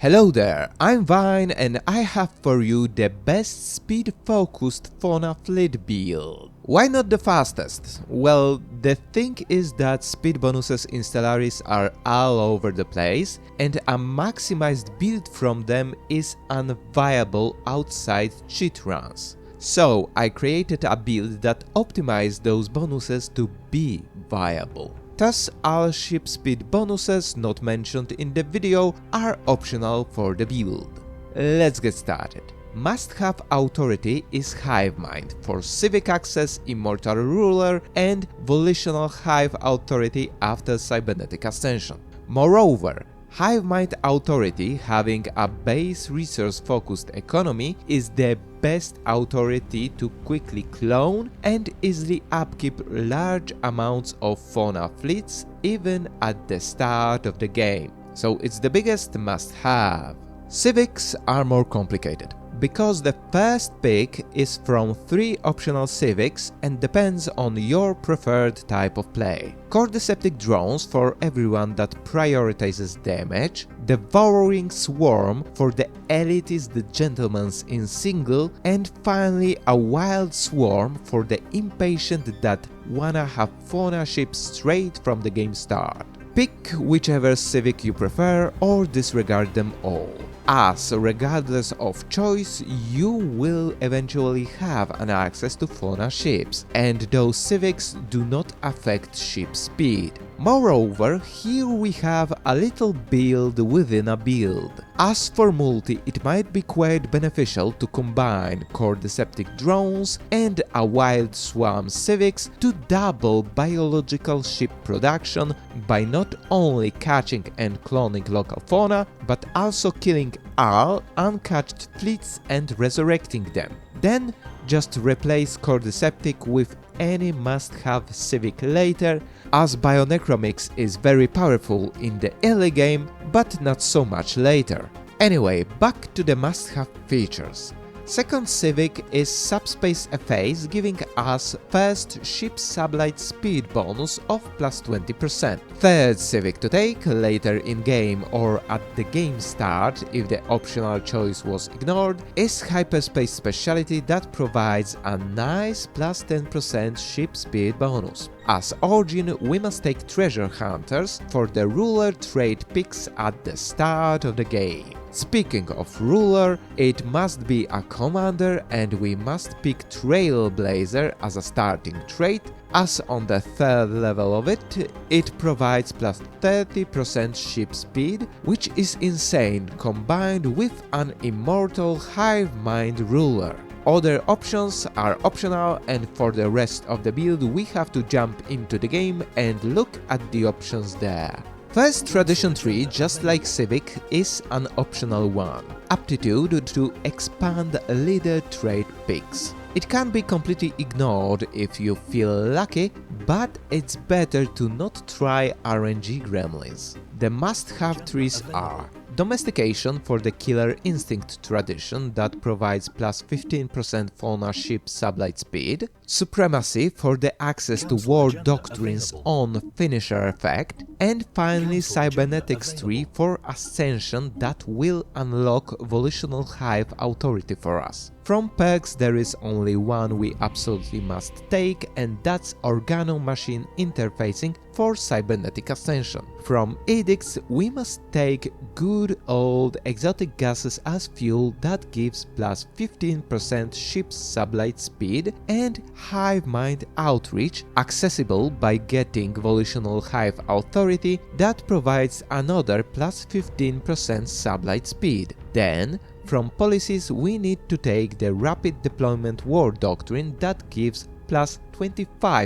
Hello there, I'm Vine and I have for you the best speed-focused Fauna fleet build. Why not the fastest? Well, the thing is that speed bonuses in Stellaris are all over the place, and a maximized build from them is unviable outside cheat runs. So I created a build that optimized those bonuses to be viable. Thus, all ship speed bonuses not mentioned in the video are optional for the build. Let's get started. Must-have authority is Hive Mind for civic access, Immortal Ruler and Volitional Hive authority after Cybernetic Ascension. Moreover, Hive Mind Authority, having a base resource-focused economy, is the best authority to quickly clone and easily upkeep large amounts of Fauna fleets even at the start of the game, so it's the biggest must-have. Civics are more complicated, because the first pick is from 3 optional civics and depends on your preferred type of play. Cordyceptic drones for everyone that prioritizes damage, Devouring swarm for the elitist gentlemen in single, and finally a wild swarm for the impatient that wanna have Fauna ships straight from the game start. Pick whichever civic you prefer or disregard them all, as regardless of choice you will eventually have an access to Fauna ships, and those civics do not affect ship speed. Moreover, here we have a little build within a build. As for multi, it might be quite beneficial to combine Cordyceptic drones and a wild swarm civics to double biological ship production by not only catching and cloning local fauna, but also killing all uncatched fleets and resurrecting them. Then just replace Cordyceptic with any must-have civic later, as Bionecromics is very powerful in the early game, but not so much later. Anyway, back to the must-have features. Second civic is Subspace Ephapse, giving us first ship sublight speed bonus of plus 20%. Third civic to take later in game or at the game start if the optional choice was ignored is Hyperspace Specialty that provides a nice plus 10% ship speed bonus. As Origin, we must take Treasure Hunters for the ruler trait picks at the start of the game. Speaking of ruler, it must be a commander and we must pick Trailblazer as a starting trait, as on the 3rd level of it, it provides plus 30% ship speed, which is insane combined with an immortal Hive Mind ruler. Other options are optional, and for the rest of the build we have to jump into the game and look at the options there. First tradition tree, just like civic, is an optional one. Aptitude to expand leader trait picks. It can be completely ignored if you feel lucky, but it's better to not try RNG gremlins. The must-have trees are Domestication for the Killer Instinct tradition that provides plus 15% Fauna ship sublight speed, Supremacy for the access to War Doctrine's own finisher effect, and finally Cybernetics 3 for Ascension that will unlock Volitional Hive authority for us. From perks there is only one we absolutely must take, and that's Organo-Machine Interfacing for Cybernetic Ascension. From edicts we must take good old exotic gases as fuel that gives plus 15% ship's sublight speed, and Hive Mind Outreach, accessible by getting Volitional Hive authority that provides another plus 15% sublight speed. Then, from policies we need to take the Rapid Deployment War Doctrine that gives plus 25%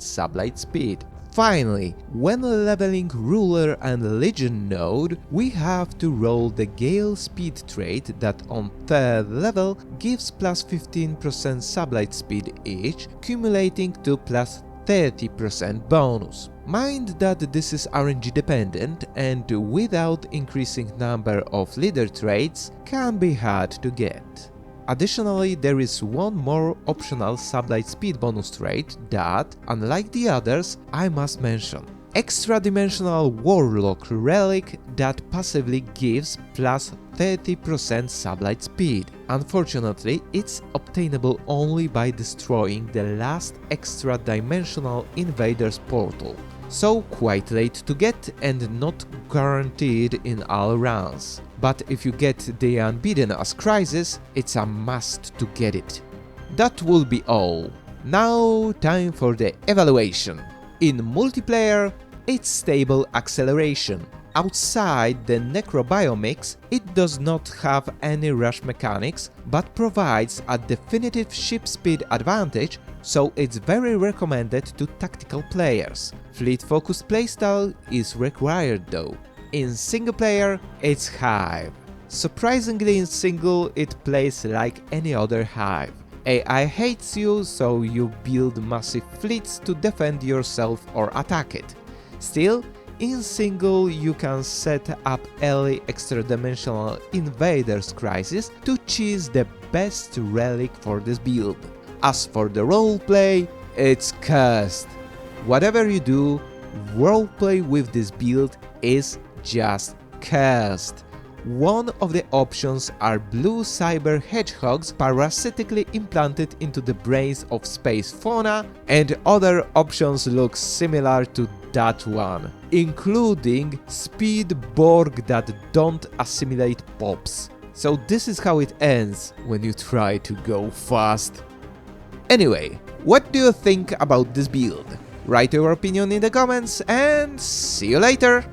sublight speed. Finally, when leveling Ruler and Legion node, we have to roll the Gale-Speed trait that on 3rd level gives plus 15% sublight speed each, cumulating to plus 30% bonus. Mind that this is RNG dependent and without increasing number of leader traits can be hard to get. Additionally, there is one more optional sublight speed bonus trait that, unlike the others, I must mention. Extradimensional Warlock relic that passively gives plus 30% sublight speed. Unfortunately, it's obtainable only by destroying the last extra-dimensional invader's portal, so quite late to get and not guaranteed in all runs. But if you get the Unbeaten as Crisis, it's a must to get it. That will be all. Now time for the evaluation. In multiplayer, it's stable acceleration. Outside the necrobiomix, it does not have any rush mechanics, but provides a definitive ship speed advantage, so it's very recommended to tactical players. Fleet-focused playstyle is required though. In single player, it's Hive. Surprisingly, in single, it plays like any other Hive. AI hates you, so you build massive fleets to defend yourself or attack it. Still, in single you can set up early extra-dimensional invaders crisis to choose the best relic for this build. As for the roleplay, it's cursed. Whatever you do, roleplay with this build is just cursed. One of the options are blue cyber hedgehogs parasitically implanted into the brains of space fauna, and other options look similar to that one, including speed Borg that don't assimilate pops. So this is how it ends when you try to go fast. Anyway, what do you think about this build? Write your opinion in the comments and see you later!